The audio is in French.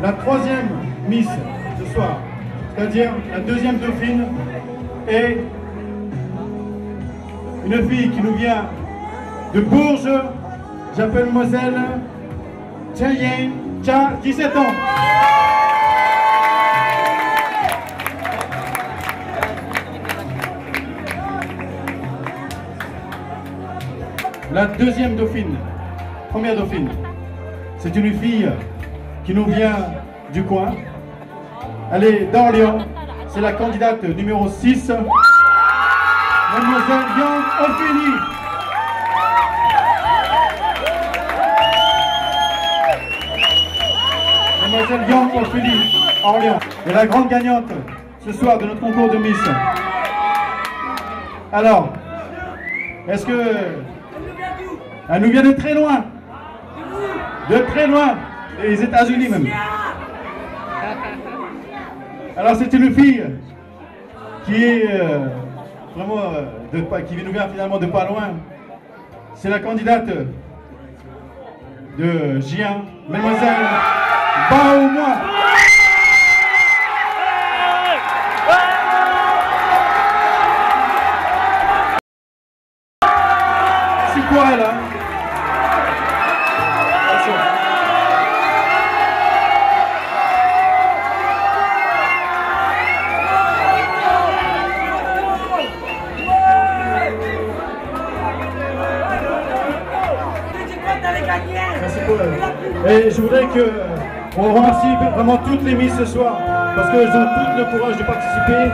la troisième Miss ce soir, c'est-à-dire la deuxième dauphine, est une fille qui nous vient de Bourges. J'appelle mademoiselle Cheyenne Cha, 17 ans. La deuxième dauphine, première dauphine, c'est une fille qui nous vient du coin. Elle est d'Orléans, c'est la candidate numéro 6, mademoiselle Yang Ophélie. Mademoiselle Yang Ophélie, Orléans, est la grande gagnante ce soir de notre concours de Miss. Alors, est-ce que... Elle nous vient de très loin. De très loin. Les États-Unis même. Alors c'est une fille qui est vraiment qui nous vient finalement de pas loin. C'est la candidate de Gien, mademoiselle Baouma. C'est quoi elle hein? Et je voudrais qu'on remercie vraiment toutes les Miss ce soir, parce qu'elles ont toutes le courage de participer.